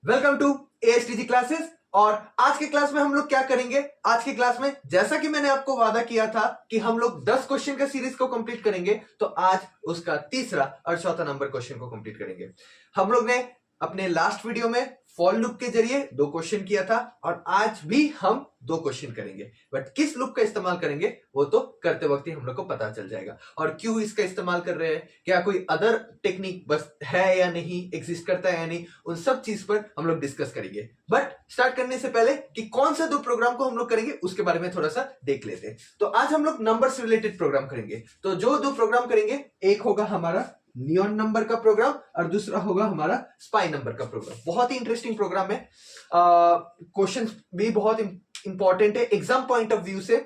Welcome to एएसटीजी classes. और आज के क्लास में हम लोग क्या करेंगे? आज के क्लास में जैसा कि मैंने आपको वादा किया था कि हम लोग 10 क्वेश्चन का सीरीज को कंप्लीट करेंगे, तो आज उसका तीसरा और चौथा नंबर क्वेश्चन को कंप्लीट करेंगे। हम लोग ने अपने लास्ट वीडियो में फॉर लूप के जरिए 2 क्वेश्चन किया था और आज भी हम 2 क्वेश्चन करेंगे, बट किस लूप का इस्तेमाल करेंगे वो तो करते वक्त ही हम लोग को पता चल जाएगा। और क्यों इसका इस्तेमाल कर रहे हैं, क्या कोई अदर टेक्निक बस है या नहीं, एग्जिस्ट करता है या नहीं, उन सब चीज पर हम लोग डिस्कस करेंगे। बट स्टार्ट करने से पहले कि कौन सा 2 प्रोग्राम को हम लोग करेंगे उसके बारे में थोड़ा सा देख लेते हैं। तो आज हम लोग नंबर से रिलेटेड प्रोग्राम करेंगे। तो जो 2 प्रोग्राम करेंगे, एक होगा हमारा नियॉन नंबर का प्रोग्राम और दूसरा होगा हमारा स्पाई नंबर का प्रोग्राम। बहुत ही इंटरेस्टिंग प्रोग्राम है, क्वेश्चंस भी बहुत इंपॉर्टेंट है एग्जाम पॉइंट ऑफ व्यू से।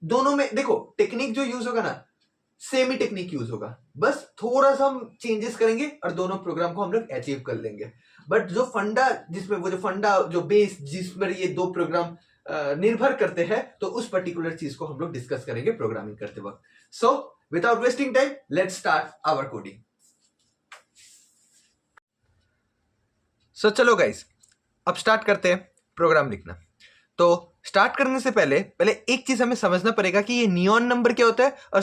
दोनों में देखो टेक्निक जो यूज होगा ना, सेम ही टेक्निक यूज होगा, बस थोड़ा सा हम चेंजेस करेंगे और दोनों प्रोग्राम को हम लोग अचीव कर लेंगे। बट जो फंडा जो बेस जिस पर ये 2 प्रोग्राम निर्भर करते हैं, तो उस पर्टिकुलर चीज को हम लोग डिस्कस करेंगे प्रोग्रामिंग करते वक्त। सो without wasting time, let's start our coding. So चलो गाइस, अब स्टार्ट करते हैं प्रोग्राम लिखना। तो स्टार्ट करने से पहले एक चीज हमें समझना पड़ेगा कि ये नियॉन नंबर क्या होता है और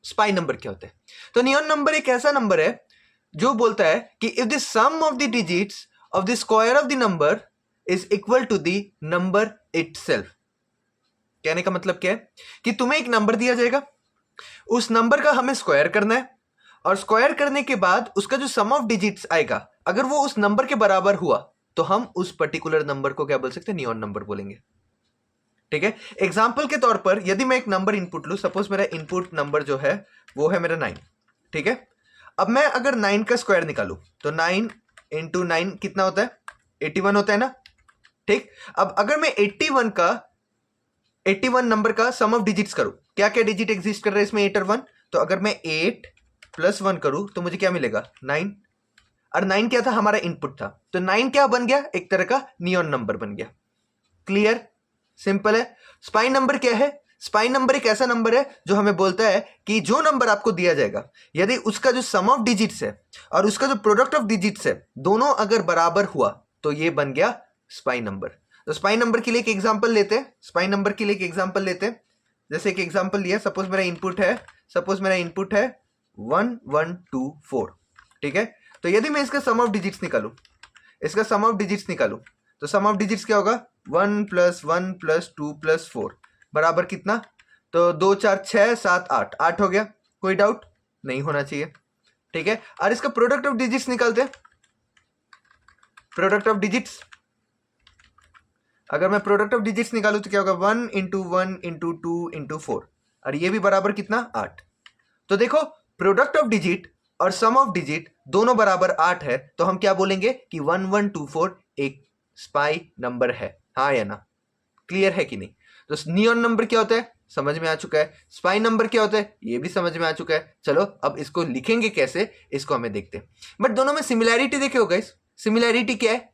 स्पाई नंबर क्या होता है। तो नियॉन नंबर एक ऐसा नंबर है जो बोलता है कि if the sum of the digits of the square of the number is equal to the number itself. कहने का मतलब क्या है कि तुम्हें एक नंबर दिया जाएगा, उस नंबर का हमें स्क्वायर करना है और स्क्वायर करने के बाद उसका जो सम ऑफ डिजिट्स आएगा, अगर वो उस नंबर के बराबर हुआ तो हम उस पर्टिकुलर नंबर को क्या बोल सकते हैं? नियॉन नंबर बोलेंगे। ठीक है, एग्जांपल के तौर पर यदि मैं एक नंबर इनपुट लूं, सपोज मेरा इनपुट नंबर जो है वो है मेरा 9। ठीक है, अब मैं अगर 9 का स्क्वायर निकालूं तो 9 इंटू 9 कितना होता है? 81 होता है ना। ठीक, अब अगर मैं 81 नंबर का सम ऑफ डिजिट्स करूं, क्या क्या डिजिट एग्जिस्ट कर रहे हैं इसमें? 8 और 1। तो अगर मैं 8 प्लस 1 करूं तो मुझे क्या मिलेगा? 9। और 9 क्या था? हमारा इनपुट था। तो 9 क्या बन गया? एक तरह का नियॉन नंबर बन गया। क्लियर? सिंपल है। स्पाई नंबर क्या है? स्पाई नंबर एक ऐसा नंबर है जो हमें बोलता है कि जो नंबर आपको दिया जाएगा, यदि उसका जो सम ऑफ डिजिट्स है और उसका जो प्रोडक्ट ऑफ डिजिट्स है, दोनों अगर बराबर हुआ तो ये बन गया स्पाई नंबर। तो स्पाई नंबर के लिए एक एग्जांपल लेते हैं। स्पाई नंबर के लिए एक एग्जांपल लेते हैं। जैसे एक एग्जांपल लिया, सपोज मेरा इनपुट है 1 1 2 4। ठीक है, तो यदि मैं इसका सम ऑफ डिजिट्स निकालूं तो सम ऑफ डिजिट्स क्या होगा? 1 प्लस 1 प्लस 2 प्लस 4 बराबर कितना? तो 2 4 6 7 8 8 हो गया। कोई डाउट नहीं होना चाहिए। ठीक है, और इसका प्रोडक्ट ऑफ डिजिट्स निकालते हैं। प्रोडक्ट ऑफ डिजिट्स, अगर मैं प्रोडक्ट ऑफ डिजिट्स निकालूं तो क्या होगा? 1 इंटू 1 इंटू 2 इंटू 4, और ये भी बराबर कितना? 8। तो देखो, प्रोडक्ट ऑफ डिजिट और सम ऑफ डिजिट दोनों बराबर 8 है, तो हम क्या बोलेंगे कि 1 1 2 4 एक स्पाई नंबर है। हाँ या ना? क्लियर है कि नहीं? तो नियॉन नंबर क्या होता है समझ में आ चुका है, स्पाई नंबर क्या होता है ये भी समझ में आ चुका है। चलो अब इसको लिखेंगे कैसे, इसको हमें देखते हैं। बट दोनों में सिमिलैरिटी देखे हो गाइस। सिमिलैरिटी क्या है?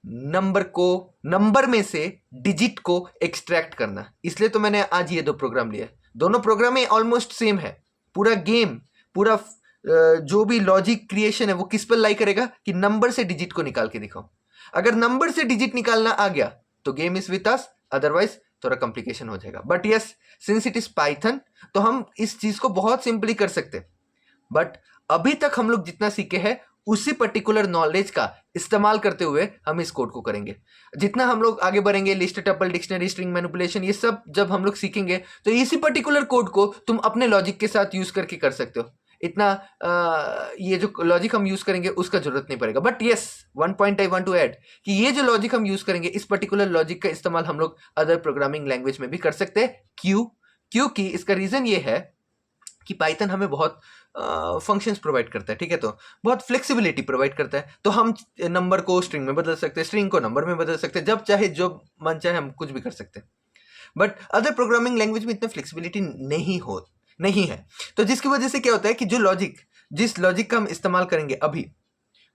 नंबर में से डिजिट को एक्सट्रैक्ट करना। इसलिए तो मैंने आज ये 2 प्रोग्राम लिए। दोनों प्रोग्राम में ऑलमोस्ट सेम है। पूरा गेम, पूरा जो भी लॉजिक क्रिएशन है वो किस पर लाई करेगा कि नंबर से डिजिट को निकाल के दिखाओ। अगर नंबर से डिजिट निकालना आ गया तो game is with us, otherwise थोड़ा कॉम्प्लिकेशन हो जाएगा। But yes, since it is Python तो हम इस चीज को बहुत सिंपली कर सकते हैं। बट अभी तक हम लोग जितना सीखे हैं उसी पर्टिकुलर नॉलेज का इस्तेमाल करते हुए हम इस कोड को करेंगे। जितना हम लोग आगे बढ़ेंगे, list, tuple, dictionary, string manipulation, ये सब जब हम लोग सीखेंगे तो इसी पर्टिकुलर कोड को तुम अपने लॉजिक के साथ यूज करके कर सकते हो। इतना ये जो लॉजिक हम यूज करेंगे उसका जरूरत नहीं पड़ेगा। But yes, 1 point I want to add कि ये जो लॉजिक हम यूज करेंगे, इस पर्टिकुलर लॉजिक का इस्तेमाल हम लोग अदर प्रोग्रामिंग लैंग्वेज में भी कर सकते हैं। क्योंकि इसका रीजन ये है कि पाइथन हमें बहुत फंक्शंस प्रोवाइड करता है। ठीक है, तो बहुत फ्लेक्सिबिलिटी प्रोवाइड करता है। तो हम नंबर को स्ट्रिंग में बदल सकते हैं, स्ट्रिंग को नंबर में बदल सकते हैं, जब चाहे जो मन चाहे हम कुछ भी कर सकते हैं। बट अदर प्रोग्रामिंग लैंग्वेज में इतना फ्लेक्सिबिलिटी नहीं है। तो जिसकी वजह से क्या होता है कि जिस लॉजिक का हम इस्तेमाल करेंगे अभी,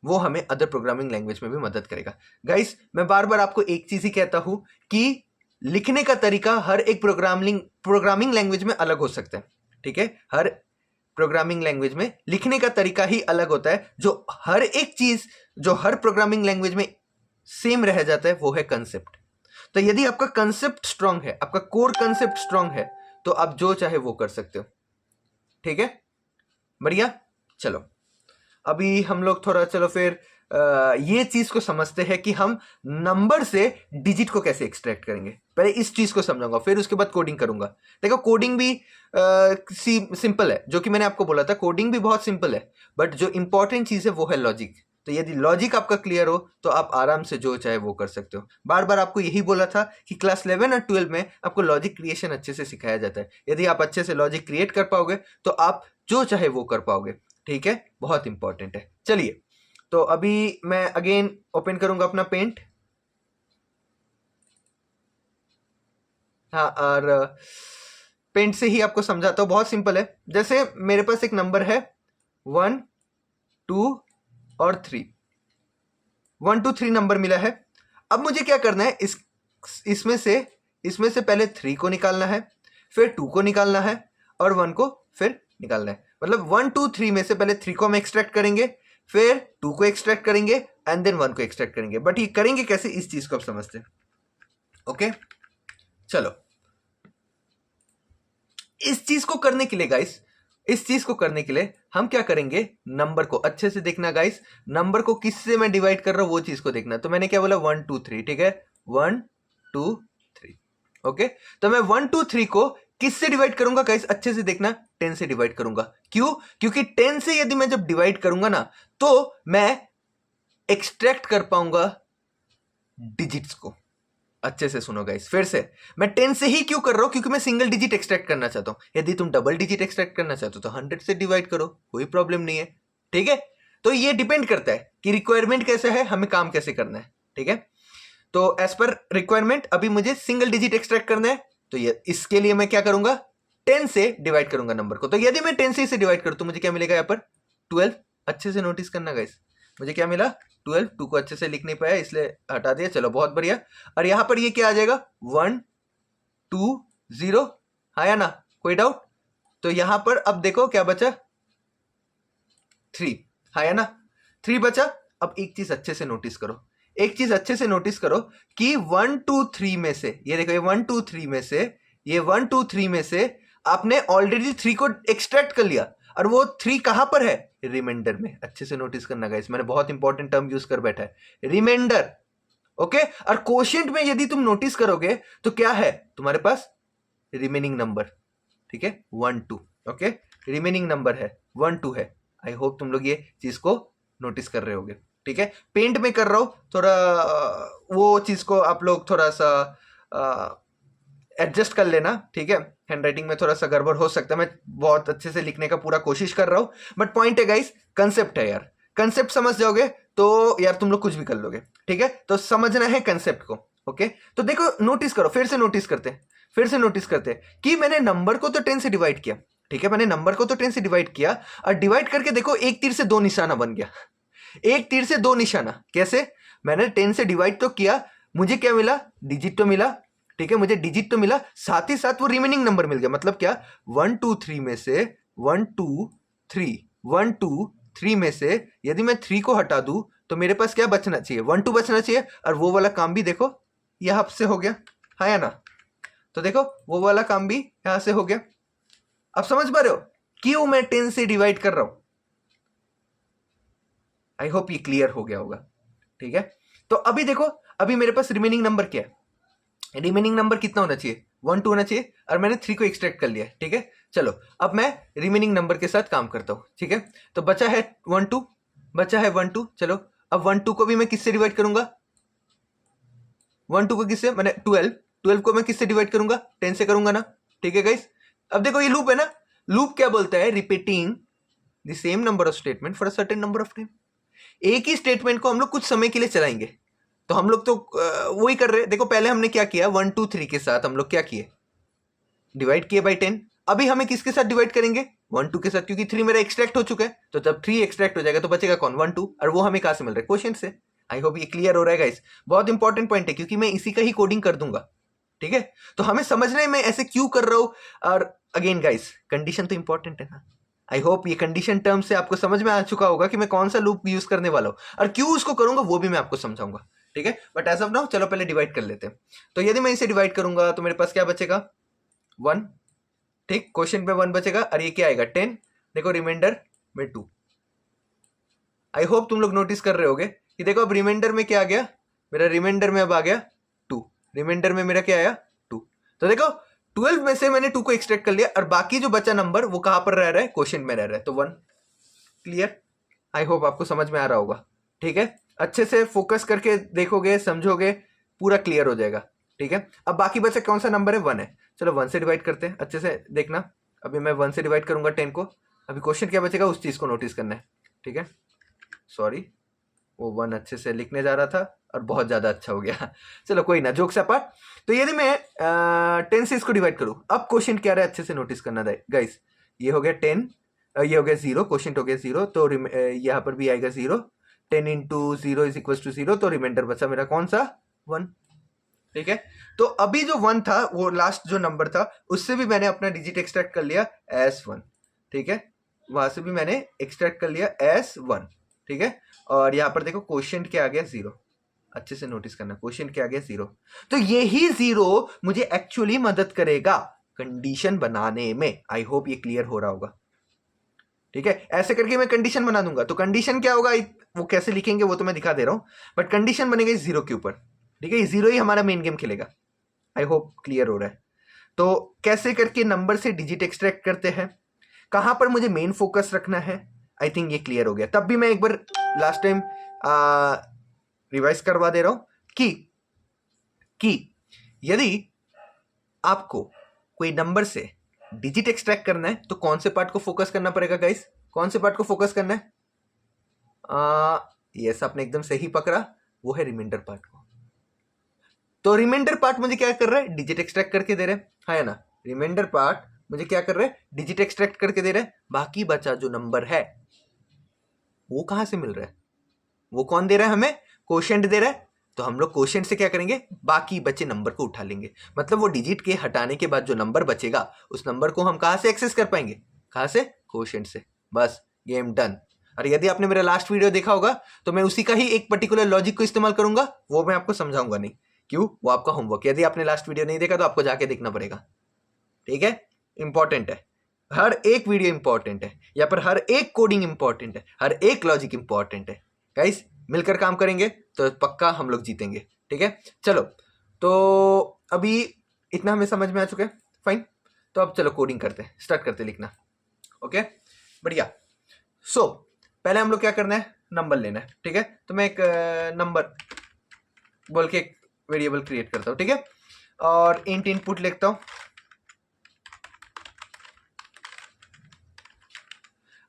वो हमें अदर प्रोग्रामिंग लैंग्वेज में भी मदद करेगा। गाइस, मैं बार बार आपको एक चीज ही कहता हूं कि लिखने का तरीका हर एक प्रोग्रामिंग लैंग्वेज में अलग हो सकता है। ठीक है, हर प्रोग्रामिंग लैंग्वेज में लिखने का तरीका ही अलग होता है। जो हर एक चीज जो हर प्रोग्रामिंग लैंग्वेज में सेम रह जाता है, वो है कंसेप्ट। तो यदि आपका कंसेप्ट स्ट्रांग है, आपका कोर कंसेप्ट स्ट्रांग है, तो आप जो चाहे वो कर सकते हो। ठीक है, बढ़िया। चलो अभी हम लोग थोड़ा चलो फिर ये चीज को समझते हैं कि हम नंबर से डिजिट को कैसे एक्सट्रैक्ट करेंगे। पहले इस चीज को समझाऊंगा, फिर उसके बाद कोडिंग करूंगा। देखो कोडिंग भी सिंपल है, जो कि मैंने आपको बोला था, कोडिंग भी बहुत सिंपल है, बट जो इंपॉर्टेंट चीज है वो है लॉजिक। तो यदि लॉजिक आपका क्लियर हो तो आप आराम से जो चाहे वो कर सकते हो। बार बार आपको यही बोला था कि क्लास 11 और 12 में आपको लॉजिक क्रिएशन अच्छे से सिखाया जाता है। यदि आप अच्छे से लॉजिक क्रिएट कर पाओगे तो आप जो चाहे वो कर पाओगे। ठीक है, बहुत इंपॉर्टेंट है। चलिए, तो अभी मैं अगेन ओपन करूंगा अपना पेंट। हाँ, और पेंट से ही आपको समझाता हूँ, बहुत सिंपल है। जैसे मेरे पास एक नंबर है 1 2 और 3, 1 2 3 नंबर मिला है। अब मुझे क्या करना है, इसमें से पहले 3 को निकालना है, फिर 2 को निकालना है और 1 को फिर निकालना है। मतलब 1 2 3 में से पहले 3 को हम एक्सट्रैक्ट करेंगे, फिर 2 को एक्सट्रैक्ट करेंगे एंड देन 1 को एक्सट्रैक्ट करेंगे। बट ये करेंगे कैसे, इस चीज को आप समझते हैं। ओके, चलो इस चीज को करने के लिए गाइस, इस चीज को करने के लिए हम क्या करेंगे, नंबर को अच्छे से देखना गाइस। नंबर को किससे मैं डिवाइड कर रहा हूं वो चीज को देखना। तो मैंने क्या बोला, 1 2 3। ठीक है, 1 2 3। ओके, तो मैं 1 2 3 को किससे डिवाइड करूंगा गाइस, अच्छे से देखना, 10 से डिवाइड करूंगा। क्यों? क्योंकि 10 से यदि मैं जब डिवाइड करूंगा ना, तो मैं एक्सट्रैक्ट कर पाऊंगा डिजिट्स को। अच्छे से सुनो गाइस, फिर से मैं 10 से ही क्यों कर रहा हूं, क्योंकि मैं सिंगल डिजिट एक्सट्रैक्ट करना चाहता हूं। यदि तुम डबल डिजिट एक्सट्रैक्ट करना चाहते हो तो 100 से डिवाइड करो, कोई प्रॉब्लम नहीं है। ठीक है, तो ये डिपेंड करता है कि रिक्वायरमेंट कैसा है, हमें काम कैसे करना है। ठीक है, तो एज पर रिक्वायरमेंट अभी मुझे सिंगल डिजिट एक्सट्रैक्ट करना है, तो ये इसके लिए मैं क्या करूंगा, 10 से डिवाइड करूंगा नंबर को। तो यदि मैं 10 से इसे डिवाइड करूं तो मुझे क्या मिलेगा, यहाँ पर 12। अच्छे से नोटिस करना गाइस, मुझे क्या मिला, 12। 2 को अच्छे से लिख नहीं पाया इसलिए हटा दिया, चलो बहुत बढ़िया। और यहां पर ये क्या आ जाएगा, 1 2 0। आया ना, कोई डाउट? तो यहां पर अब देखो क्या बचा, 3। आया ना, 3 बचा। अब एक चीज अच्छे से नोटिस करो, एक चीज अच्छे से नोटिस करो कि 1 2 3 में से, ये देखो, ये 1 2 3 में से, ये 1 2 3 में से आपने ऑलरेडी 3 को एक्सट्रैक्ट कर लिया, और वो 3 कहां पर है, रिमाइंडर में। अच्छे से नोटिस करना गाइस, मैंने बहुत इंपॉर्टेंट टर्म यूज कर बैठा है, रिमाइंडर। ओके, और कोशेंट में यदि तुम नोटिस करोगे तो क्या है तुम्हारे पास, रिमेनिंग नंबर। ठीक है, 1 2। ओके, रिमेनिंग नंबर है 1 2 है। आई होप तुम लोग ये चीज को नोटिस कर रहे होगे। ठीक है, पेंट में कर रहा हूं थोड़ा, वो चीज को आप लोग थोड़ा सा एडजस्ट कर लेना। ठीक है, हैंडराइटिंग में थोड़ा सा गड़बड़ हो सकता है, मैं बहुत अच्छे से लिखने का पूरा कोशिश कर रहा हूं, बट पॉइंट है गाइस, कंसेप्ट है यार। कंसेप्ट समझ जाओगे तो यार तुम लोग कुछ भी कर लोगे। ठीक है, तो समझना है कंसेप्ट को। ओके, तो देखो नोटिस करो, फिर से नोटिस करते हैं, फिर से नोटिस करते हैं कि मैंने नंबर को तो 10 से डिवाइड किया। ठीक है, मैंने नंबर को तो 10 से डिवाइड किया, और डिवाइड करके देखो एक तीर से दो निशाना बन गया। एक तीर से दो निशाना कैसे, मैंने 10 से डिवाइड तो किया, मुझे क्या मिला, डिजिट तो मिला। ठीक है, मुझे डिजिट तो मिला, साथ ही साथ वो रिमेनिंग नंबर मिल गया। मतलब क्या, 1 2 3 में से 1 2 3, 1 2 3 में से यदि मैं 3 को हटा दूं तो मेरे पास क्या बचना चाहिए, 1 2 बचना चाहिए। और वो वाला काम भी देखो यहां से हो गया, है ना। तो देखो वो वाला काम भी यहां से हो गया। अब समझ पा रहे हो क्यों मैं 10 से डिवाइड कर रहा हूं? आई होप ये क्लियर हो गया होगा। ठीक है, तो अभी देखो, अभी मेरे पास रिमेनिंग नंबर क्या है, रिमेनिंग नंबर कितना होना चाहिए, 1 2 होना चाहिए, और मैंने 3 को एक्सट्रैक्ट कर लिया। ठीक है, चलो अब मैं रिमेनिंग नंबर के साथ काम करता हूं। ठीक है, तो बचा है 1 2, बचा है 1 2। चलो अब 1 2 को भी मैं किससे डिवाइड करूंगा, 1 2 को किससे, मैंने 12, 12 को मैं किससे डिवाइड करूंगा, 10 से करूंगा ना। ठीक है गाइस, अब देखो ये लूप है ना, लूप क्या बोलता है, repeating the same number of statement for a certain number of time. एक ही स्टेटमेंट को हम लोग कुछ समय के लिए चलाएंगे, तो हम लोग तो वही कर रहे हैं। देखो पहले हमने क्या किया, 1 2 3 के साथ हम लोग क्या किए, डिवाइड किए बाई 10। अभी हमें किसके साथ डिवाइड करेंगे, 1 2 के साथ, क्योंकि 3 मेरा एक्सट्रैक्ट हो चुका है। तो जब 3 एक्सट्रैक्ट हो जाएगा तो बचेगा कौन, 1 2, और वो हमें कहां से मिल रहा है, क्वोशिएंट से। आई होप ये क्लियर हो रहा है गाइस, बहुत इंपॉर्टेंट पॉइंट है, क्योंकि मैं इसी का ही कोडिंग कर दूंगा। ठीक है, तो हमें समझना है मैं ऐसे क्यों कर रहा हूं। और अगेन गाइस, कंडीशन तो इंपॉर्टेंट है ना। आई होप ये कंडीशन टर्म से आपको समझ में आ चुका होगा कि मैं कौन सा लूप यूज करने वाला हूं और क्यों उसको करूंगा, वो भी मैं आपको समझाऊंगा। ठीक है, बट एज ऑफ नाउ चलो पहले डिवाइड कर लेते हैं। तो यदि मैं इसे डिवाइड करूंगा तो मेरे पास क्या बचेगा 1, ठीक, क्वेश्चन पे 1 बचेगा और ये क्या आएगा 10, देखो रिमाइंडर में 2। आई होप तुम लोग नोटिस कर रहे होगे कि देखो अब रिमाइंडर में क्या आ गया, मेरा रिमाइंडर में अब आ गया 2, रिमाइंडर में मेरा क्या आया 2। तो देखो 12 में से मैंने 2 को एक्सट्रैक्ट कर लिया और बाकी जो बचा नंबर वो कहां पर रह रहा है, क्वेश्चन में रह रहा है, तो 1। क्लियर, आई होप आपको समझ में आ रहा होगा। ठीक है, अच्छे से फोकस करके देखोगे समझोगे पूरा क्लियर हो जाएगा। ठीक है, अब बाकी बचा कौन सा नंबर है 1 है, चलो 1 से डिवाइड करते हैं, अच्छे से देखना। अभी मैं 1 से डिवाइड करूंगा 10 को, अभी क्वेश्चन क्या बचेगा उस चीज को नोटिस करना है। ठीक है, सॉरी वो 1 अच्छे से लिखने जा रहा था और बहुत ज्यादा अच्छा हो गया चलो कोई ना, जोक्स अपार्ट। तो यदि मैं 10 से इसको डिवाइड करूं, अब क्वेश्चन क्या रहा है अच्छे से नोटिस करना गाइस। ये हो गया 10, ये हो गया 0, क्वेश्चन हो गया 0, तो यहाँ पर भी आएगा 0, 10 इंटू 0 इज इक्वल टू 0, तो रिमाइंडर बचा मेरा कौन सा 1। ठीक है, तो अभी जो 1 था वो लास्ट जो नंबर था उससे भी मैंने अपना डिजिट एक्सट्रैक्ट कर लिया S1। ठीक है, वहां से भी मैंने एक्सट्रैक्ट कर लिया S1। ठीक है, और यहाँ पर देखो क्वेश्चन क्या आ गया 0, अच्छे से नोटिस करना, क्वेश्चन क्या आ गया 0। तो यही 0 मुझे एक्चुअली मदद करेगा कंडीशन बनाने में। आई होप ये क्लियर हो रहा होगा। ठीक है, ऐसे करके मैं कंडीशन बना दूंगा, तो कंडीशन क्या होगा वो कैसे लिखेंगे वो तो मैं दिखा दे रहा हूं, बट कंडीशन बनेगा 0 के ऊपर। ठीक है, ये 0 ही हमारा मेन गेम खेलेगा। आई होप क्लियर हो रहा है। तो कैसे करके नंबर से डिजिट एक्सट्रैक्ट करते हैं, कहां पर मुझे मेन फोकस रखना है, आई थिंक ये क्लियर हो गया। तब भी मैं एक बार लास्ट टाइम रिवाइज करवा दे रहा हूं कि यदि आपको कोई नंबर से डिजिट एक्सट्रैक्ट करना है तो कौन से पार्ट को फोकस करना पड़ेगा गाइस, कौन से पार्ट को फोकस करना है? यस, आपने एकदम सही पकड़ा, वो है रिमाइंडर पार्ट को। तो रिमाइंडर पार्ट मुझे क्या कर रहा है, डिजिट एक्सट्रैक्ट करके दे रहा है ना। रिमाइंडर पार्ट मुझे क्या कर रहा है, डिजिट एक्सट्रैक्ट करके दे रहा है। बाकी बचा जो नंबर है वो कहां से मिल रहा है, वो कौन दे रहा है हमें, क्वोशिएंट दे रहा है। तो हम लोग क्वोशिएंट से क्या करेंगे, बाकी बचे नंबर को उठा लेंगे। मतलब वो डिजिट के हटाने के बाद जो नंबर बचेगा उस नंबर को हम कहां से एक्सेस कर पाएंगे, कहां से, क्वोशिएंट से। बस गेम डन। और यदि आपने मेरा लास्ट वीडियो देखा होगा तो मैं उसी का ही एक पर्टिकुलर लॉजिक को इस्तेमाल करूंगा, वो मैं आपको समझाऊंगा नहीं, क्यों, वो आपका होमवर्क। यदि आपने लास्ट वीडियो नहीं देखा तो आपको जाके देखना पड़ेगा। ठीक है, इंपॉर्टेंट है, हर एक वीडियो इंपॉर्टेंट है, या पर हर एक कोडिंग इंपॉर्टेंट है, हर एक लॉजिक इंपॉर्टेंट है। गाइस मिलकर काम करेंगे तो पक्का हम लोग जीतेंगे। ठीक है, चलो तो अभी इतना हमें समझ में आ चुका है, फाइन। तो अब चलो कोडिंग करते हैं, स्टार्ट करते लिखना। ओके, बढ़िया। सो पहले हम लोग क्या करना है, नंबर लेना है। ठीक है, तो मैं एक नंबर बोल के एक वेरिएबल क्रिएट करता हूं। ठीक है, और इंट इनपुट लिखता हूं।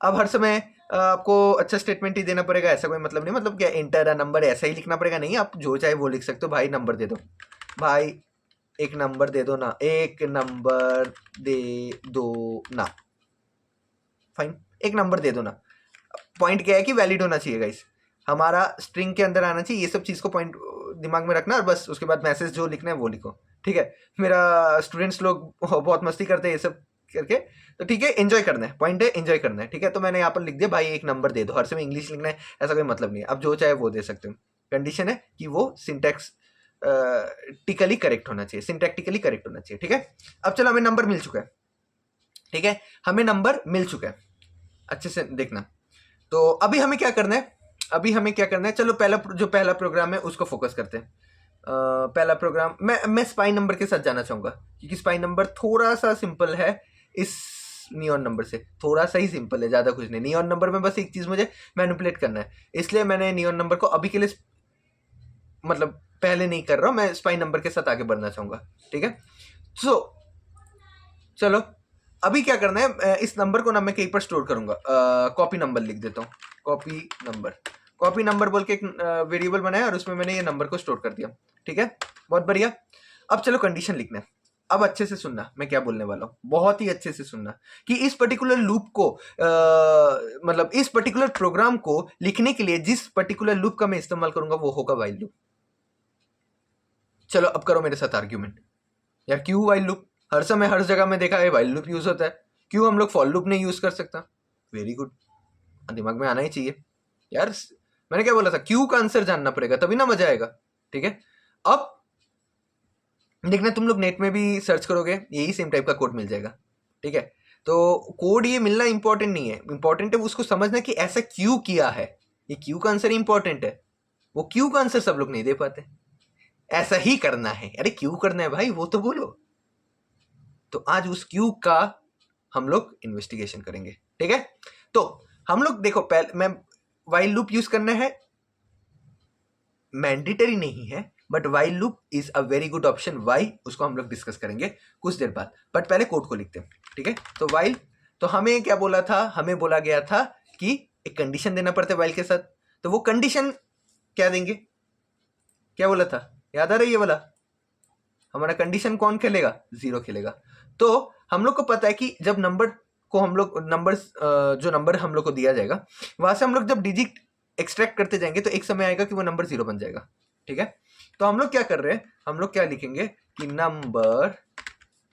अब हर समय आपको अच्छा स्टेटमेंट ही देना पड़ेगा ऐसा कोई मतलब नहीं, मतलब क्या इंटर अ नंबर ऐसा ही लिखना पड़ेगा, नहीं, आप जो चाहे वो लिख सकते हो। भाई नंबर दे दो, भाई एक नंबर दे दो ना, एक नंबर दे दो ना, फाइन, एक नंबर दे दो ना। पॉइंट क्या है कि वैलिड होना चाहिए गाइस, हमारा स्ट्रिंग के अंदर आना चाहिए। ये सब चीज को पॉइंट दिमाग में रखना और बस उसके बाद मैसेज जो लिखना है वो लिखो। ठीक है, मेरा स्टूडेंट्स लोग बहुत मस्ती करते हैं ये सब करके, तो ठीक है, एंजॉय करना है, पॉइंट है एंजॉय करना है। ठीक है, तो मैंने यहाँ पर लिख दिया भाई एक नंबर दे दो। हर समय इंग्लिश लिखना है ऐसा कोई मतलब नहीं है, आप जो चाहे वो दे सकते हो। कंडीशन है कि वो सिंटैक्स टिकली करेक्ट होना चाहिए, सिंटैक्टिकली करेक्ट होना चाहिए। ठीक है, अब चलो हमें नंबर मिल चुका है। ठीक है, हमें नंबर मिल चुका है, अच्छे से देखना। तो अभी हमें क्या करना है, अभी हमें क्या करना है, चलो पहला प्रोग्राम है उसको फोकस करते हैं। पहला प्रोग्राम मैं स्पाई नंबर के साथ जाना चाहूंगा, क्योंकि स्पाई नंबर थोड़ा सा सिंपल है इस नियॉन नंबर से, थोड़ा सा ही सिंपल है, ज्यादा कुछ नहीं। नियॉन नंबर में बस एक चीज मुझे मैनिपुलेट करना है, इसलिए मैंने नियॉन नंबर को अभी के लिए मतलब पहले नहीं कर रहा हूं, मैं स्पाई नंबर के साथ आगे बढ़ना चाहूंगा। ठीक है, सो चलो अभी क्या करना है, इस नंबर को ना मैं कहीं पर स्टोर करूंगा, कॉपी नंबर लिख देता हूँ, कॉपी नंबर बोल के एक वेरिएबल बनाया और उसमें मैंने ये नंबर को स्टोर कर दिया। ठीक है, बहुत बढ़िया। अब चलो कंडीशन लिखना है। अब अच्छे से सुनना मैं क्या बोलने वाला हूँ, बहुत ही अच्छे से सुनना कि इस पर्टिकुलर लूप को मतलब इस पर्टिकुलर प्रोग्राम को लिखने के लिए जिस पर्टिकुलर लूप का मैं इस्तेमाल करूंगा वो होगा व्हाइल लूप। चलो अब करो मेरे साथ आर्ग्यूमेंट। यार क्यों व्हाइल लूप, हर समय हर जगह में देखा है व्हाइल लूप यूज होता है, क्यों हम लोग फॉर लूप नहीं यूज कर सकता? वेरी गुड, दिमाग में आना ही चाहिए यार। मैंने क्या बोला था, क्यों का आंसर जानना पड़ेगा तभी ना मजा आएगा। ठीक है। अब देखना तुम लोग नेट में भी सर्च करोगे, यही सेम टाइप का कोड मिल जाएगा, ठीक है। तो कोड ये मिलना इंपॉर्टेंट नहीं है, इंपॉर्टेंट है उसको समझना कि ऐसा क्यों किया है। ये क्यों का आंसर इंपॉर्टेंट है, वो क्यों का आंसर सब लोग नहीं दे पाते। ऐसा ही करना है, अरे क्यों करना है भाई वो तो बोलो। तो आज उस क्यों का हम लोग इन्वेस्टिगेशन करेंगे, ठीक है। तो हम लोग देखो, पहले मैं वाइल लूप यूज करना है, मैंडेटरी नहीं है, but while loop is a very good option. Why उसको हम लोग डिस्कस करेंगे कुछ देर बाद, बट पहले कोड को लिखते हैं, ठीक है। तो वाइल, तो हमें क्या बोला था, हमें बोला गया था कि एक कंडीशन देना पड़ता है वाइल के साथ। तो वो कंडीशन क्या देंगे, क्या बोला था, याद आ रहा है ये वाला, हमारा कंडीशन कौन खेलेगा, 0 खेलेगा। तो हम लोग को पता है कि जब नंबर को हम लोग जो नंबर हम लोग को दिया जाएगा, वहां से हम लोग जब डिजिट एक्सट्रैक्ट करते जाएंगे तो एक समय आएगा कि वो नंबर 0 बन जाएगा, ठीक है। तो हम लोग क्या कर रहे हैं, हम लोग क्या लिखेंगे कि नंबर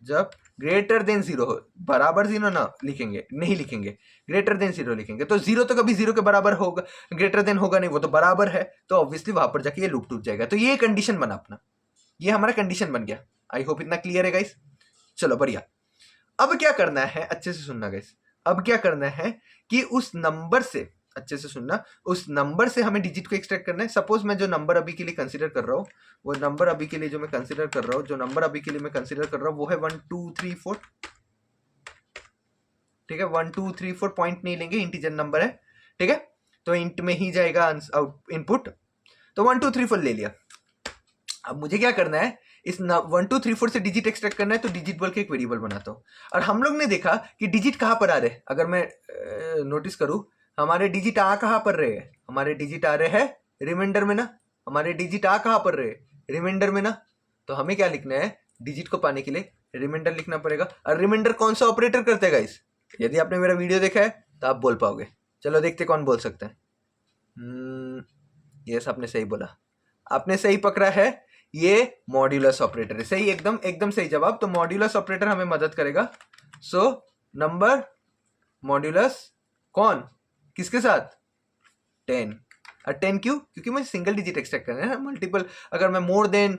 जब ग्रेटर देन 0 हो, बराबर 0 ना लिखेंगे, नहीं लिखेंगे, ग्रेटर देन 0 लिखेंगे। तो 0 तो कभी 0 के बराबर होगा, ग्रेटर देन होगा नहीं, वो तो बराबर है, तो ऑब्वियसली वहां पर जाके ये लूप टूट जाएगा। तो ये कंडीशन बना अपना, ये हमारा कंडीशन बन गया। आई होप इतना क्लियर है गाइस, चलो बढ़िया। अब क्या करना है, अच्छे से सुनना गाइस, अब क्या करना है कि उस नंबर से, अच्छे से सुनना, उस नंबर से हमें डिजिट को एक्सट्रैक्ट करना है। सपोज मैं जो नंबर अभी के लिए कंसीडर कर रहा हूँ, वो नंबर अभी के लिए जो मैं कंसीडर कर रहा हूँ, जो नंबर अभी के लिए मैं कंसीडर कर रहा हूँ वो है 1 2 3 4, ठीक है। 1 2 3 4 पॉइंट नहीं लेंगे, इंटीजर नंबर है, ठीक है। तो इंट में ही जाएगा इनपुट, तो 1 2 3 4 ले लिया। अब मुझे क्या करना है, इस 1 2 3 4 से डिजिट एक्सट्रैक्ट करना है, तो डिजिट बोल के एक वेरिएबल बनाता हूँ। और हम लोग ने देखा कि डिजिट कहाँ पर आ रहे हैं, अगर मैं नोटिस करूँ, हमारे डिजिट आ कहाँ पर रहे हैं, हमारे डिजिट आ रहे हैं रिमाइंडर में ना, हमारे डिजिट आ कहाँ पर रहे, रिमाइंडर में ना। तो हमें क्या लिखना है, डिजिट को पाने के लिए रिमाइंडर लिखना पड़ेगा। और रिमाइंडर कौन सा ऑपरेटर करते हैं गाइस, यदि आपने मेरा वीडियो देखा है तो आप बोल पाओगे। चलो देखते कौन बोल सकता है। यस, आपने सही बोला, आपने सही पकड़ा है, ये मॉड्यूलस ऑपरेटर है। सही, एकदम एकदम सही जवाब। तो मॉड्यूलस ऑपरेटर हमें मदद करेगा। सो नंबर मॉड्यूलस कौन, किसके साथ, 10। और 10 क्यों, क्योंकि मुझे सिंगल डिजिट एक्सट्रैक्ट करना है ना, मल्टीपल। अगर मैं मोर देन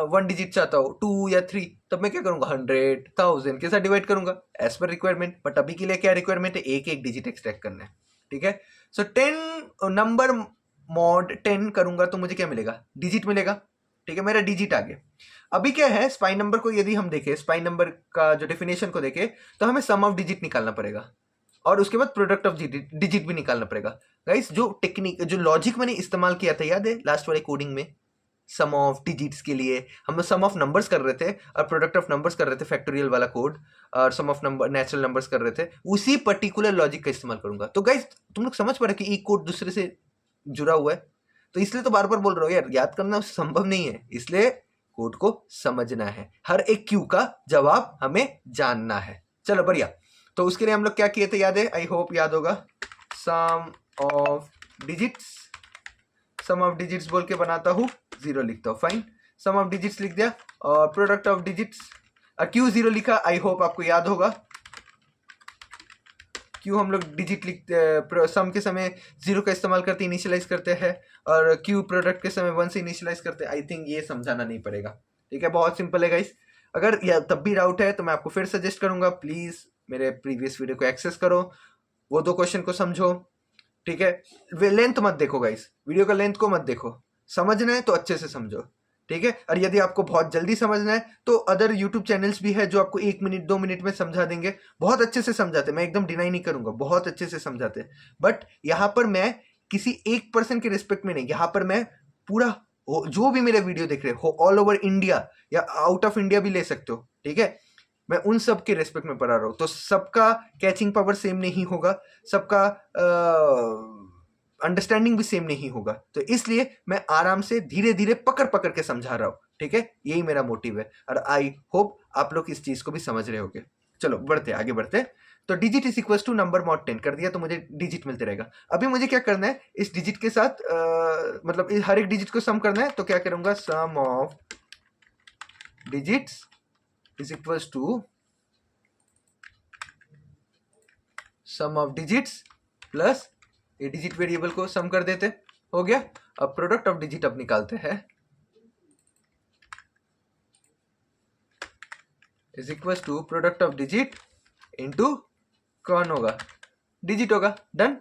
1 डिजिट चाहता हूँ, 2 या 3, तब मैं क्या करूंगा, 100 1000 के साथ डिवाइड करूंगा एज पर रिक्वायरमेंट। बट अभी के लिए क्या रिक्वायरमेंट है, एक एक डिजिट एक्सट्रैक्ट करना है, ठीक है। सो 10 नंबर मॉड 10 करूंगा तो मुझे क्या मिलेगा, डिजिट मिलेगा, ठीक है। मेरा डिजिट आ गया। अभी क्या है, स्पाइन नंबर को यदि हम देखें, स्पाइन नंबर का जो डेफिनेशन को देखें, तो हमें सम ऑफ डिजिट निकालना पड़ेगा और उसके बाद प्रोडक्ट ऑफ डिजिट भी निकालना पड़ेगा। गाइस, जो टेक्निक, जो लॉजिक मैंने इस्तेमाल किया था, याद है लास्ट वाले कोडिंग में, सम ऑफ डिजिट्स के लिए हम लोग सम ऑफ नंबर्स कर रहे थे और प्रोडक्ट ऑफ नंबर्स कर रहे थे, फैक्टोरियल वाला कोड, और सम ऑफ नंबर नेचुरल नंबर्स कर रहे थे। उसी पर्टिकुलर लॉजिक का इस्तेमाल करूंगा। तो गाइस, तुम लोग समझ पा रहे कि एक कोड दूसरे से जुड़ा हुआ है, तो इसलिए तो बार बार बोल रहा हूँ यार, याद करना संभव नहीं है, इसलिए कोड को समझना है, हर एक क्यू का जवाब हमें जानना है। चलो बढ़िया। तो उसके लिए हम लोग क्या किए थे, याद है, आई होप याद होगा, sum of digits, sum of digits बोल के बनाता हूँ, 0 लिखता हूँ, फाइन। सम ऑफ डिजिट्स लिख दिया और प्रोडक्ट ऑफ डिजिट्स, क्यों 0 लिखा, आई होप आपको याद होगा। क्यों हम लोग डिजिट लिखते, सम के समय 0 का इस्तेमाल करते इनिशियलाइज करते हैं, और क्यू प्रोडक्ट के समय 1 से इनिशियलाइज करते हैं। आई थिंक ये समझाना नहीं पड़ेगा, ठीक है, बहुत सिंपल है गाइस। अगर या तब भी डाउट है तो मैं आपको फिर सजेस्ट करूंगा, प्लीज मेरे प्रीवियस वीडियो को एक्सेस करो, वो 2 क्वेश्चन को समझो, ठीक है। लेंथ मत देखो गाइस, वीडियो का लेंथ को मत देखो, समझना है तो अच्छे से समझो, ठीक है। और यदि आपको बहुत जल्दी समझना है तो अदर यूट्यूब चैनल्स भी है जो आपको 1 मिनट 2 मिनट में समझा देंगे, बहुत अच्छे से समझाते, मैं एकदम डिनाई नहीं करूंगा, बहुत अच्छे से समझाते। बट यहाँ पर मैं किसी एक पर्सन के रिस्पेक्ट में नहीं, यहाँ पर मैं पूरा जो भी मेरे वीडियो देख रहे हो, ऑल ओवर इंडिया या आउट ऑफ इंडिया भी ले सकते हो, ठीक है, मैं उन सब के रेस्पेक्ट में पढ़ा रहा हूँ। तो सबका कैचिंग पावर सेम नहीं होगा, सबका अंडरस्टैंडिंग भी सेम नहीं होगा, तो इसलिए मैं आराम से धीरे धीरे पकड़ पकड़ के समझा रहा हूँ, ठीक है। यही मेरा मोटिव है और आई होप आप लोग इस चीज को भी समझ रहे होगे। चलो बढ़ते, आगे बढ़ते। तो digit is equal to number mod 10 कर दिया, तो मुझे डिजिट मिलते रहेगा। अभी मुझे क्या करना है, इस डिजिट के साथ मतलब हर एक डिजिट को सम करना है, तो क्या करूंगा, sum of digits is equal to sum of digits plus ये डिजिट वेरिएबल को सम कर देते, हो गया। अब प्रोडक्ट ऑफ डिजिट अब निकालते हैं, is equal to product of digit into कौन होगा, डिजिट होगा। डन,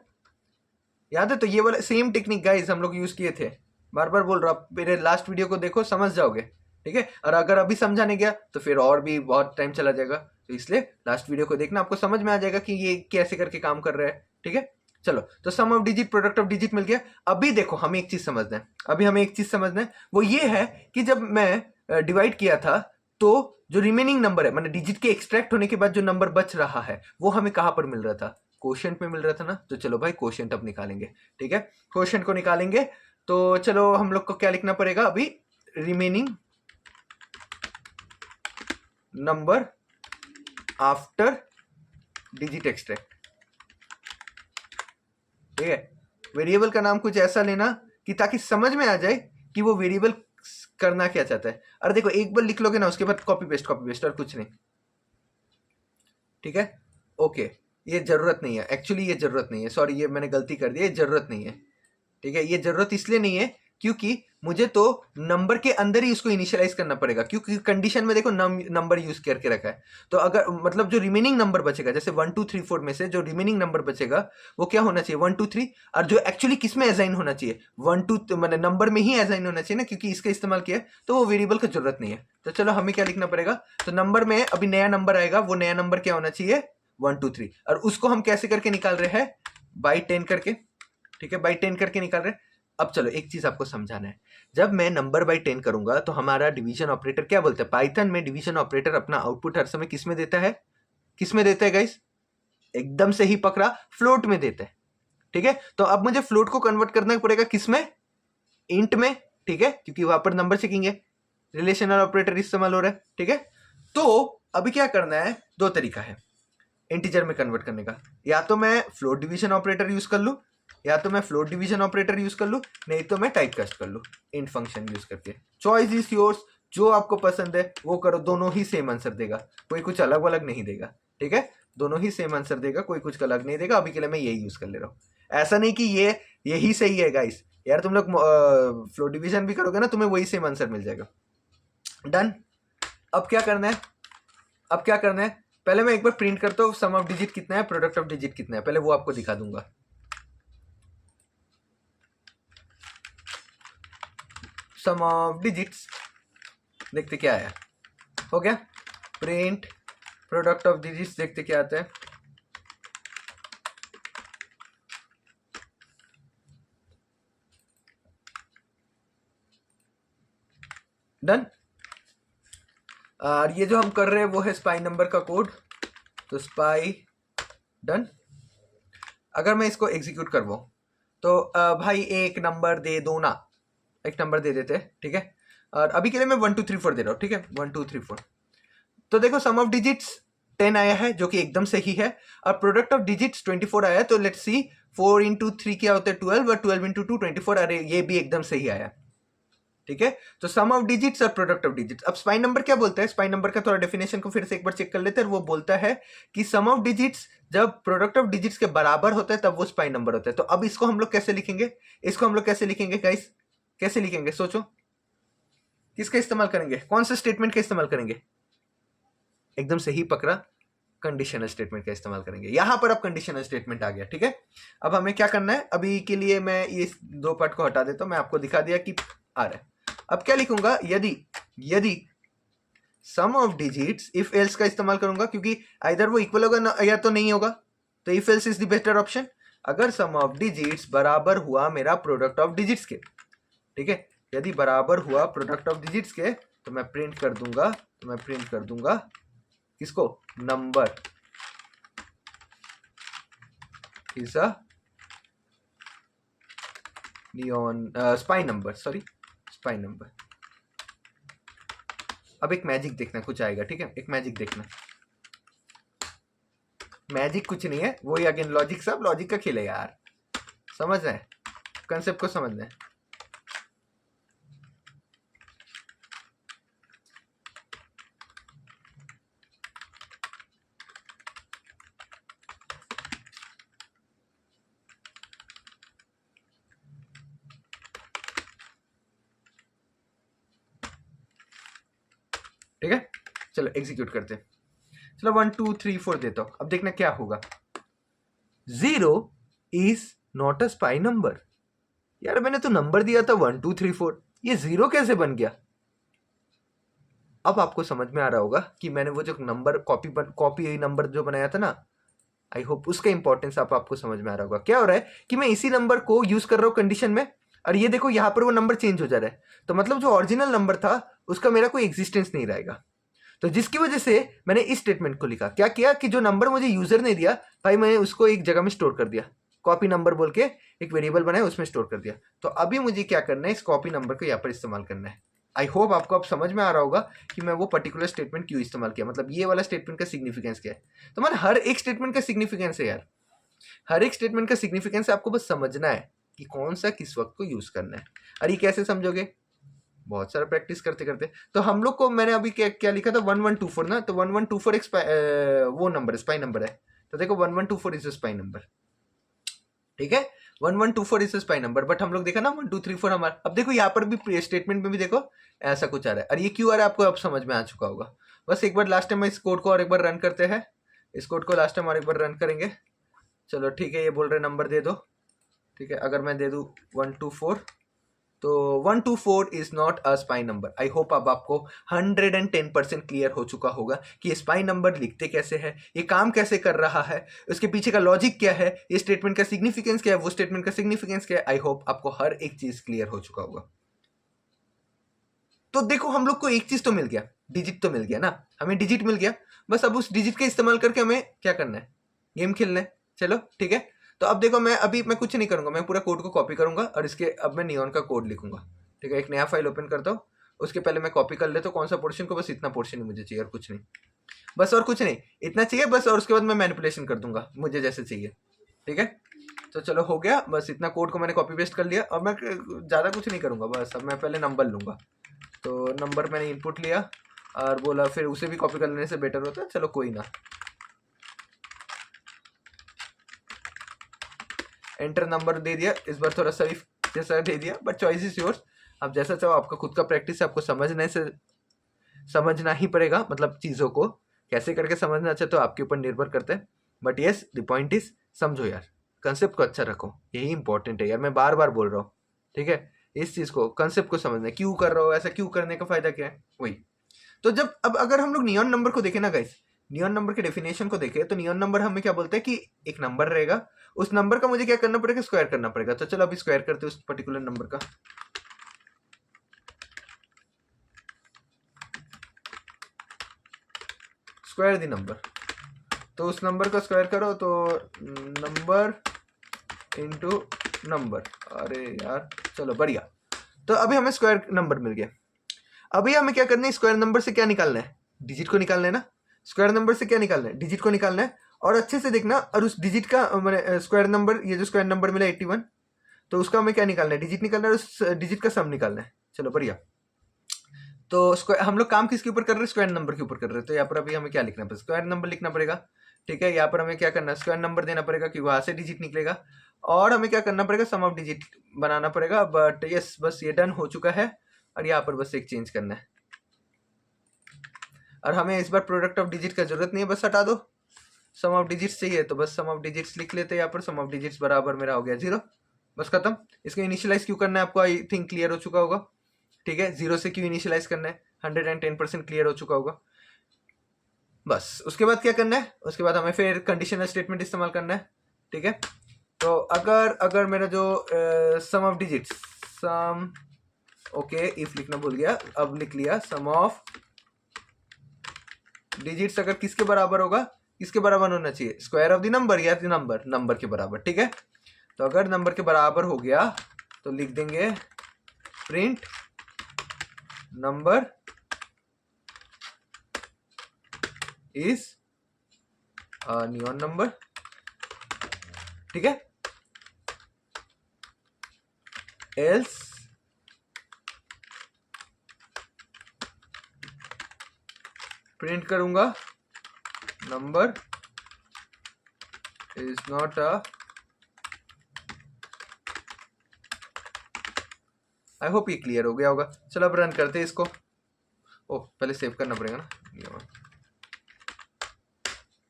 याद है? तो ये वाला सेम टेक्निक गाइस हम लोग यूज किए थे, बार बार बोल रहा हूँ, मेरे लास्ट वीडियो को देखो, समझ जाओगे। ठीक है, और अगर अभी समझा नहीं गया तो फिर और भी बहुत टाइम चला जाएगा, तो इसलिए लास्ट वीडियो को देखना, आपको समझ में आ जाएगा कि ये कैसे करके काम कर रहा है। ठीक है, चलो, तो sum of digit product of digit मिल गया। अभी देखो हमें एक चीज समझना है, अभी हमें एक चीज समझना है, वो ये है कि जब मैं डिवाइड किया था तो जो रिमेनिंग नंबर है, माने डिजिट के एक्सट्रैक्ट होने के बाद जो नंबर बच रहा है वो हमें कहां पर मिल रहा था, कोशेंट में मिल रहा था ना। तो चलो भाई कोशेंट अब निकालेंगे। ठीक है, कोशेंट को निकालेंगे, तो चलो हम लोग को क्या लिखना पड़ेगा अभी, remaining number after digit extract. ठीक है, वेरिएबल का नाम कुछ ऐसा लेना कि ताकि समझ में आ जाए कि वो वेरिएबल करना क्या चाहता है। अरे देखो एक बार लिख लोगे ना, उसके बाद कॉपी पेस्ट और कुछ नहीं। ठीक है, ओके, ये जरूरत नहीं है, एक्चुअली ये जरूरत नहीं है, सॉरी ये मैंने गलती कर दी, ये जरूरत नहीं है। ठीक है, ये जरूरत इसलिए नहीं है क्योंकि मुझे तो नंबर के अंदर ही उसको इनिशियलाइज करना पड़ेगा, क्योंकि कंडीशन में देखो नंबर यूज करके रखा है। तो अगर मतलब जो रिमेनिंग नंबर बचेगा, जैसे 1 2 3 4 में से जो रिमेनिंग नंबर बचेगा वो क्या होना चाहिए, 1 2 3, और जो एक्चुअली किस में असाइन होना चाहिए, 1 2 मतलब नंबर में ही असाइन होना चाहिए ना, क्योंकि इसका इस्तेमाल किया है, तो वो वेरिएबल का जरूरत नहीं है। तो चलो हमें क्या लिखना पड़ेगा, तो नंबर में अभी नया नंबर आएगा, वो नया नंबर क्या होना चाहिए, 1 2 3, और उसको हम कैसे करके निकाल रहे हैं, बाई 10 करके। ठीक है, बाई 10 करके निकाल रहे हैं। अब चलो एक चीज आपको समझाना है, जब मैं नंबर बाई 10 करूंगा तो हमारा डिवीजन ऑपरेटर क्या बोलता है, पाइथन में डिवीजन ऑपरेटर अपना आउटपुट हर समय किस में देता है, किस में देता है गाइस, एकदम से ही पकड़ा, फ्लोट में देता है। ठीक है, तो अब मुझे फ्लोट को कन्वर्ट करना पड़ेगा किस में, इंट में। ठीक है, क्योंकि वहां पर नंबर चेकिंग है, रिलेशनल ऑपरेटर इस्तेमाल हो रहा है। ठीक है, तो अभी क्या करना है, दो तरीका है इंटीजर में कन्वर्ट करने का, या तो मैं फ्लोट डिवीजन ऑपरेटर यूज कर लूं, या तो मैं फ्लोट डिवीजन ऑपरेटर यूज कर लूं, नहीं तो मैं टाइप कास्ट कर लूं इंट फंक्शन यूज करके। चॉइस इज योर्स, जो आपको पसंद है वो करो, दोनों ही सेम आंसर देगा, कोई कुछ अलग अलग नहीं देगा। ठीक है, दोनों ही सेम आंसर देगा, कोई कुछ अलग नहीं देगा। अभी के लिए मैं यही यूज कर ले रहा हूँ, ऐसा नहीं कि ये यही सही है गाइस, यार तुम लोग फ्लोट डिवीजन भी करोगे ना, तुम्हें वही सेम आंसर मिल जाएगा। डन, अब क्या करना है, अब क्या करना है, पहले मैं एक बार प्रिंट करता हूँ सम ऑफ डिजिट कितना है, प्रोडक्ट ऑफ डिजिट कितना है, पहले वो आपको दिखा दूंगा। सम ऑफ डिजिट्स देखते क्या आया, हो गया, प्रिंट प्रोडक्ट ऑफ डिजिट्स देखते क्या आता है। डन, और ये जो हम कर रहे हैं वो है स्पाई नंबर का कोड, तो स्पाई डन। अगर मैं इसको एग्जीक्यूट करवाऊं तो भाई एक नंबर दे दो ना, एक नंबर दे देते हैं। ठीक है, और अभी के लिए मैं 1 2 3 4 दे रहा हूँ। ठीक है, 1 2 3 4, तो देखो सम ऑफ डिजिट्स 10 आया है जो कि एकदम सही है, और प्रोडक्ट ऑफ डिजिट्स 24 आया है, तो लेट्स सी 4 इंटू 3 क्या होता है 12, और 12 इंटू 2 24, अरे ये भी एकदम सही आया। ठीक है, तो सम ऑफ डिजिट्स और प्रोडक्ट ऑफ डिजिट्स। अब स्पाइन नंबर क्या बोलता है, स्पाइन नंबर का थोड़ा डेफिनेशन को फिर से एक बार चेक कर लेते हैं। वो बोलता है कि सम ऑफ डिजिट्स जब प्रोडक्ट ऑफ डिजिट्स के बराबर होता है तब वो स्पाइन नंबर होता है। तो अब इसको हम लोग कैसे लिखेंगे, इसको हम लोग कैसे लिखेंगे गाइस, कैसे लिखेंगे सोचो, किसका इस्तेमाल करेंगे, कौन सा स्टेटमेंट का इस्तेमाल करेंगे, एकदम सही पकड़ा, कंडीशनल स्टेटमेंट का इस्तेमाल करेंगे। यहां पर अब कंडीशनल स्टेटमेंट आ गया। ठीक है, अब हमें क्या करना है, अभी के लिए मैं ये दो पार्ट को हटा देता हूं, मैं आपको दिखा दिया कि आ रहा है। अब क्या लिखूंगा, यदि यदि सम ऑफ डिजिट्स, इफ एल्स का इस्तेमाल करूंगा, क्योंकि इधर वो इक्वल होगा या तो नहीं होगा, तो if else is the better option. अगर सम ऑफ डिजिट्स बराबर हुआ मेरा प्रोडक्ट ऑफ डिजिट्स के, ठीक है, यदि बराबर हुआ प्रोडक्ट ऑफ डिजिट्स के, तो मैं प्रिंट कर दूंगा, तो मैं प्रिंट कर दूंगा किसको, number is a neon spy number, sorry spy number. अब एक मैजिक देखना, कुछ आएगा। ठीक है, एक मैजिक देखना, मैजिक कुछ नहीं है, वही अगेन लॉजिक, सब लॉजिक का खेल है यार, समझ रहे हैं, कंसेप्ट को समझना है। ठीक है, चलो एग्जीक्यूट करते हैं। चलो 1 2 3 4 देता हूं, अब देखना क्या होगा। 0 is not a spy number. यार मैंने तो नंबर दिया था 1 2 3 4, ये 0 कैसे बन गया? अब आपको समझ में आ रहा होगा कि मैंने वो जो नंबर कॉपी नंबर जो बनाया था ना, आई होप उसका इंपॉर्टेंस आपको समझ में आ रहा होगा। क्या हो रहा है कि मैं इसी नंबर को यूज कर रहा हूँ कंडीशन में, और ये देखो यहाँ पर वो नंबर चेंज हो जा रहा है, तो मतलब जो ओरिजिनल नंबर था उसका मेरा कोई एग्जिस्टेंस नहीं रहेगा। तो जिसकी वजह से मैंने इस स्टेटमेंट को लिखा, क्या किया कि जो नंबर मुझे यूजर ने दिया भाई, मैंने उसको एक जगह में स्टोर कर दिया, कॉपी नंबर बोल के एक वेरिएबल बनाया, उसमें स्टोर कर दिया। तो अभी मुझे क्या करना है, इस कॉपी नंबर को यहाँ पर इस्तेमाल करना है। आई होप आपको अब समझ में आ रहा होगा कि मैं वो पर्टिकुलर स्टेटमेंट क्यों इस्तेमाल किया, मतलब ये वाला स्टेटमेंट का सिग्निफिकेंस क्या है। तो मतलब हर एक स्टेटमेंट का सिग्निफिकेंस है यार, हर एक स्टेटमेंट का सिग्निफिकेंस आपको बस समझना है कि कौन सा किस वक्त को यूज करना है। और ये कैसे समझोगे, बहुत सारा प्रैक्टिस करते करते। तो हम लोग को मैंने अभी क्या क्या लिखा था 1124 ना, तो 1124 एक वो नंबर स्पाई नंबर है। तो देखो 1124 इज स्पाई नंबर, ठीक है, 1124 इज स्पाई नंबर। बट हम लोग देखा ना 1 2 3 4 हमारा। अब देखो यहाँ पर भी स्टेटमेंट में भी देखो ऐसा कुछ आ रहा है, और ये क्यों आ रहा है आपको अब समझ में आ चुका होगा। बस एक बार लास्ट टाइम इस कोड को और एक बार रन करते हैं, इस कोड को लास्ट टाइम और एक बार रन करेंगे। चलो ठीक है, ये बोल रहे नंबर दे दो, ठीक है, अगर मैं दे दूं 124, तो 124 is not a spy number. I hope अब आपको 110% क्लियर हो चुका होगा कि ये स्पाई नंबर लिखते कैसे है, ये काम कैसे कर रहा है, उसके पीछे का लॉजिक क्या है, ये स्टेटमेंट का सिग्निफिकेंस क्या है, वो स्टेटमेंट का सिग्निफिकेंस क्या है। आई होप आपको हर एक चीज क्लियर हो चुका होगा। तो देखो हम लोग को एक चीज तो मिल गया, डिजिट तो मिल गया ना, हमें डिजिट मिल गया। बस अब उस डिजिट का इस्तेमाल करके हमें क्या करना है, गेम खेलना है। चलो ठीक है, तो अब देखो मैं कुछ नहीं करूंगा, मैं पूरा कोड को कॉपी करूंगा और इसके अब मैं नियॉन का कोड लिखूंगा। ठीक है, एक नया फाइल ओपन करता हूँ, उसके पहले मैं कॉपी कर लेता हूँ कौन सा पोर्शन को, बस इतना पोर्शन ही मुझे चाहिए और कुछ नहीं, बस और कुछ नहीं, इतना चाहिए बस। और उसके बाद मैं मैनिपुलेशन कर दूंगा मुझे जैसे चाहिए। ठीक है, तो चलो हो गया, बस इतना कोड को मैंने कॉपी पेस्ट कर लिया और मैं ज़्यादा कुछ नहीं करूँगा। बस अब मैं पहले नंबर लूँगा, तो नंबर मैंने इनपुट लिया और बोला फिर उसे भी कॉपी कर लेने से बेटर होता है, चलो कोई ना, एंटर नंबर दे दिया। इस बार थोड़ा शरीफ जैसा दे दिया, बट चॉइस इज योर्स, आप जैसा चाहो, आपका खुद का प्रैक्टिस है, आपको समझना ही पड़ेगा, मतलब चीज़ों को कैसे करके समझना अच्छा तो आपके ऊपर निर्भर करता है। But yes the point is समझो यार, कंसेप्ट को अच्छा रखो, यही इंपॉर्टेंट है यार, मैं बार बार बोल रहा हूँ। ठीक है, इस चीज़ को कंसेप्ट को समझना, क्यों कर रहा हो ऐसा, क्यों करने का फायदा क्या है, वही। तो जब अब अगर हम लोग नियॉन नंबर को देखें ना गाइस, नियॉन नंबर के डेफिनेशन को देखें, तो नियॉन नंबर हमें क्या बोलते हैं कि एक नंबर रहेगा, उस नंबर का मुझे क्या करना पड़ेगा, स्क्वायर करना पड़ेगा। तो चलो अभी स्क्वायर करते हैं उस पर्टिकुलर नंबर का। स्क्वायर द नंबर, तो उस नंबर का स्क्वायर करो, तो नंबर इनटू नंबर, अरे यार चलो बढ़िया। तो अभी हमें स्क्वायर नंबर मिल गया। अभी हमें क्या करना है, स्क्वायर नंबर से क्या निकालना है, डिजिट को निकालना है ना। स्क्वायर नंबर से क्या निकालना है, डिजिट को निकालना है। और अच्छे से देखना, और उस डिजिट का मैंने स्क्वायर नंबर, ये जो स्क्वायर नंबर मिला 81, तो उसका हमें क्या निकालना है, डिजिट निकालना है, उस डिजिट का सम निकालना है। चलो बढ़िया। तो स्क्वायर हम लोग काम किसके ऊपर कर रहे हैं, स्क्वायर नंबर के ऊपर कर रहे हैं। तो यहाँ पर अभी हमें क्या लिखना है, स्क्वायर नंबर लिखना पड़ेगा। ठीक है, यहाँ पर हमें क्या करना है, स्क्वायर नंबर देना पड़ेगा कि वहां से डिजिट निकलेगा, और हमें क्या करना पड़ेगा, सम ऑफ डिजिट बनाना पड़ेगा। बट यस, बस ये डन हो चुका है, और यहाँ पर बस एक चेंज करना है। और हमें इस बार प्रोडक्ट ऑफ डिजिट का जरूरत नहीं है, बस हटा दो। सम ऑफ डिजिट्स चाहिए, तो बस सम ऑफ डिजिट्स लिख लेते हैं यहाँ पर। सम ऑफ डिजिट्स बराबर मेरा हो गया 0, बस खत्म। इसको इनिशियलाइज क्यों करना है आपको आई थिंक क्लियर हो चुका होगा। ठीक है, 0 से क्यों इनिशियलाइज करना है, 110% क्लियर हो चुका होगा। बस उसके बाद क्या करना है, उसके बाद हमें फिर कंडीशनल स्टेटमेंट इस्तेमाल करना है। ठीक है, तो अगर मेरा जो sum of digits, sum, okay if लिखना भूल गया, अब लिख लिया, सम ऑफ डिजिट्स अगर किसके बराबर होगा, किसके बराबर होना चाहिए, स्क्वायर ऑफ द नंबर या नंबर के बराबर। ठीक है, तो अगर नंबर के बराबर हो गया तो लिख देंगे print number is neon number. ठीक है, एल्स प्रिंट करूंगा number is not a, I hope ये क्लियर हो गया होगा। चलो अब रन करते हैं इसको। ओह पहले सेव करना पड़ेगा ना,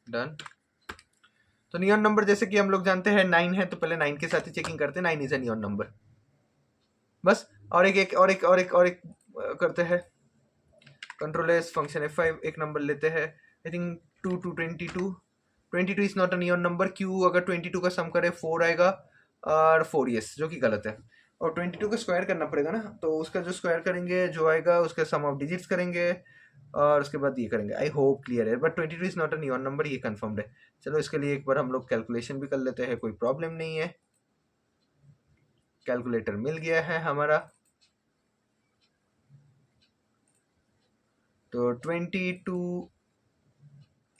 डन। तो नियॉन नंबर जैसे कि हम लोग जानते हैं 9 है, तो पहले 9 के साथ ही चेकिंग करते हैं, 9 इज अ नियॉन नंबर बस। और एक करते हैं, कंट्रोल एस फंक्शन F5, एक नंबर लेते हैं, I think 2 to 22 is not a neon number. Q अगर 22 का सम करे 4 आएगा और 4 यस, जो कि गलत है। और 22 का स्क्वायर करना पड़ेगा ना, तो उसका जो स्क्वायर करेंगे जो आएगा उसका सम ऑफ डिजिट्स करेंगे और उसके बाद ये करेंगे। आई होप क्लियर है, but 22 is not a neon number, ये कंफर्म्ड है। चलो इसके लिए एक बार हम लोग कैलकुलेशन भी कर लेते हैं, कोई प्रॉब्लम नहीं है। कैलकुलेटर मिल गया है हमारा, तो 22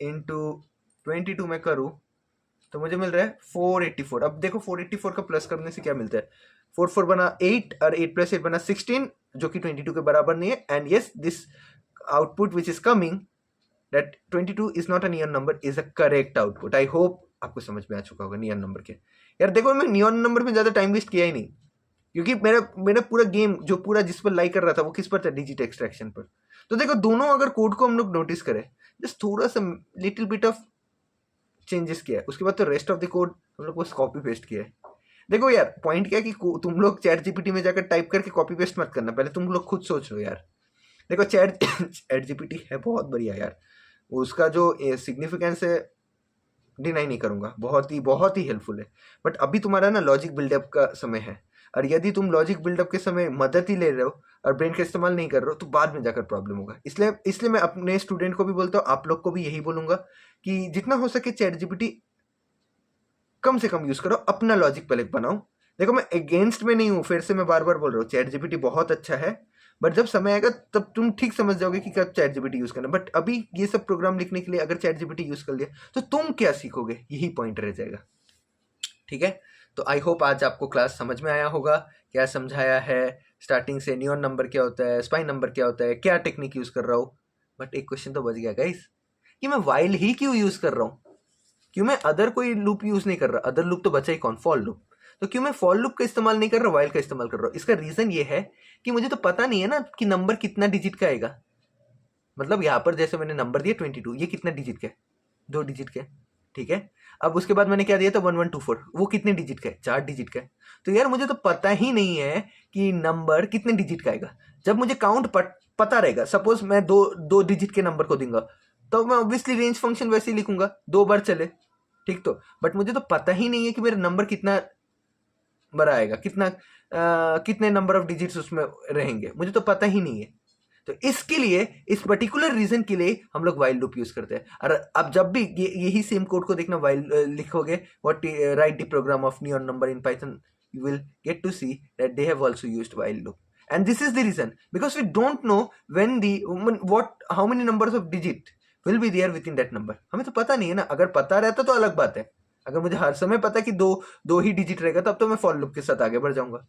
इंटू 22 में करूँ तो मुझे मिल रहा है 484। अब देखो 484 का प्लस करने से क्या मिलता है, 4 बना 8 और 8 + 8 बना 16, जो कि 22 के बराबर नहीं है। And yes, this output which is coming that 22 is not a neon number is a correct output. I hope आपको समझ में आ चुका होगा नियॉन नंबर के। यार देखो मैं नियॉन नंबर में ज्यादा टाइम वेस्ट किया ही नहीं, क्योंकि मेरा पूरा गेम जो पूरा जिस पर लाइक कर रहा था वो किस पर था, डिजिट एक्सट्रैक्शन पर। तो देखो दोनों अगर कोड को हम लोग नोटिस करें, जस्ट थोड़ा सा लिटिल बिट ऑफ चेंजेस किया है, उसके बाद तो रेस्ट ऑफ द कोड हम लोग बस कॉपी पेस्ट किया है। देखो यार पॉइंट क्या है कि तुम लोग चैट जीपीटी में जाकर टाइप करके कॉपी पेस्ट मत करना, पहले तुम लोग खुद सोच लो यार। देखो चैट जीपीटी है बहुत बढ़िया यार, उसका जो सिग्निफिकेंस है डिनाई नहीं करूंगा, बहुत ही हेल्पफुल है। बट अभी तुम्हारा ना लॉजिक बिल्डअप का समय है, और यदि तुम लॉजिक बिल्डअप के समय मदद ही ले रहे हो और ब्रेन का इस्तेमाल नहीं कर रहे हो तो बाद में जाकर प्रॉब्लम होगा। इसलिए मैं अपने स्टूडेंट को भी बोलता हूँ, आप लोग को भी यही बोलूंगा कि जितना हो सके चैट जीपीटी कम से कम यूज करो, अपना लॉजिक पहले बनाओ। देखो मैं अगेंस्ट में नहीं हूँ, फिर से मैं बार बार बोल रहा हूँ चैट जीपीटी बहुत अच्छा है, बट जब समय आएगा तब तुम ठीक समझ जाओगे कि कब चैट जीपीटी यूज करना। बट अभी ये सब प्रोग्राम लिखने के लिए अगर चैट जीपीटी यूज कर लिया तो तुम क्या सीखोगे, यही पॉइंट रह जाएगा। ठीक है, तो आई होप आज आपको क्लास समझ में आया होगा, क्या समझाया है स्टार्टिंग से, नियॉन नंबर क्या होता है, स्पाइन नंबर क्या होता है, क्या टेक्निक यूज कर रहा हूँ। बट एक क्वेश्चन तो बच गया गाइस, कि मैं वाइल ही क्यों यूज कर रहा हूँ, क्यों मैं अदर कोई लूप यूज नहीं कर रहा। अदर लूप तो बचा ही कौन, फॉर लूप। तो क्यों मैं फॉर लूप का इस्तेमाल नहीं कर रहा, वाइल का इस्तेमाल कर रहा हूँ। इसका रीजन ये है कि मुझे तो पता नहीं है ना कि नंबर कितना डिजिट का आएगा। मतलब यहाँ पर जैसे मैंने नंबर दिया 22, ये कितना डिजिट का है, 2 डिजिट का है। ठीक है, अब उसके बाद मैंने क्या दिया था 1124, वो कितने डिजिट का है, 4 डिजिट का है। तो यार मुझे तो पता ही नहीं है कि नंबर कितने डिजिट का आएगा। जब मुझे काउंट पता रहेगा, सपोज मैं दो डिजिट के नंबर को दूंगा, तो मैं ऑब्वियसली रेंज फंक्शन वैसे ही लिखूंगा, 2 बार चले, ठीक। तो बट मुझे तो पता ही नहीं है कि मेरा नंबर कितना बड़ा आएगा, कितने नंबर ऑफ डिजिट्स उसमें रहेंगे, मुझे तो पता ही नहीं है। तो इसके लिए, इस पर्टिकुलर रीजन के लिए हम लोग वाइल लूप यूज करते हैं। और अब जब भी यही सेम कोड को देखना, वाइल लिखोगे, what write the program of neon number in Python, you will get to see that they have also used while loop. And this is the reason, because we don't know how many numbers of digit will be there within that number. हमें तो पता नहीं है ना। अगर पता रहता तो अलग बात है, अगर मुझे हर समय पता है कि दो ही डिजिट रहेगा, तब तो मैं फॉर लूप के साथ आगे बढ़ जाऊंगा,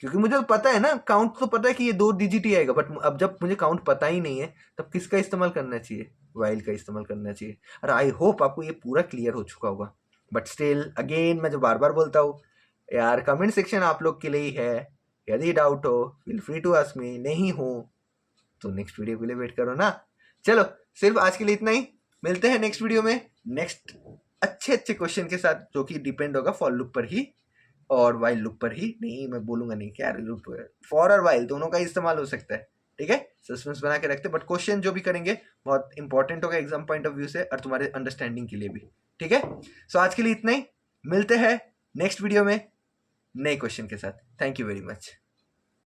क्योंकि मुझे तो पता है ना, काउंट तो पता है कि ये 2 डिजिट ही आएगा। बट अब जब मुझे काउंट पता ही नहीं है, तब किसका इस्तेमाल करना चाहिए, वाइल का इस्तेमाल करना चाहिए। और आई होप आपको ये पूरा क्लियर हो चुका होगा। बट स्टिल अगेन मैं जो बार बार बोलता हूँ यार, कमेंट सेक्शन आप लोग के लिए ही है, यदि डाउट हो feel free to ask me, नहीं हो तो नेक्स्ट वीडियो के लिए वेट करो ना। चलो सिर्फ आज के लिए इतना ही, मिलते हैं नेक्स्ट वीडियो में नेक्स्ट अच्छे क्वेश्चन के साथ, जो कि डिपेंड होगा फॉर लूप पर ही और वाइल लूप पर ही। नहीं मैं बोलूंगा नहीं क्या लूप, फॉर और वाइल दोनों का इस्तेमाल हो सकता है। ठीक है, सस्पेंस बना के रखते, बट क्वेश्चन जो भी करेंगे बहुत इंपॉर्टेंट होगा एग्जाम पॉइंट ऑफ व्यू से और तुम्हारे अंडरस्टैंडिंग के लिए भी। ठीक है, सो आज के लिए इतना ही, मिलते हैं नेक्स्ट वीडियो में नए क्वेश्चन के साथ। Thank you very much.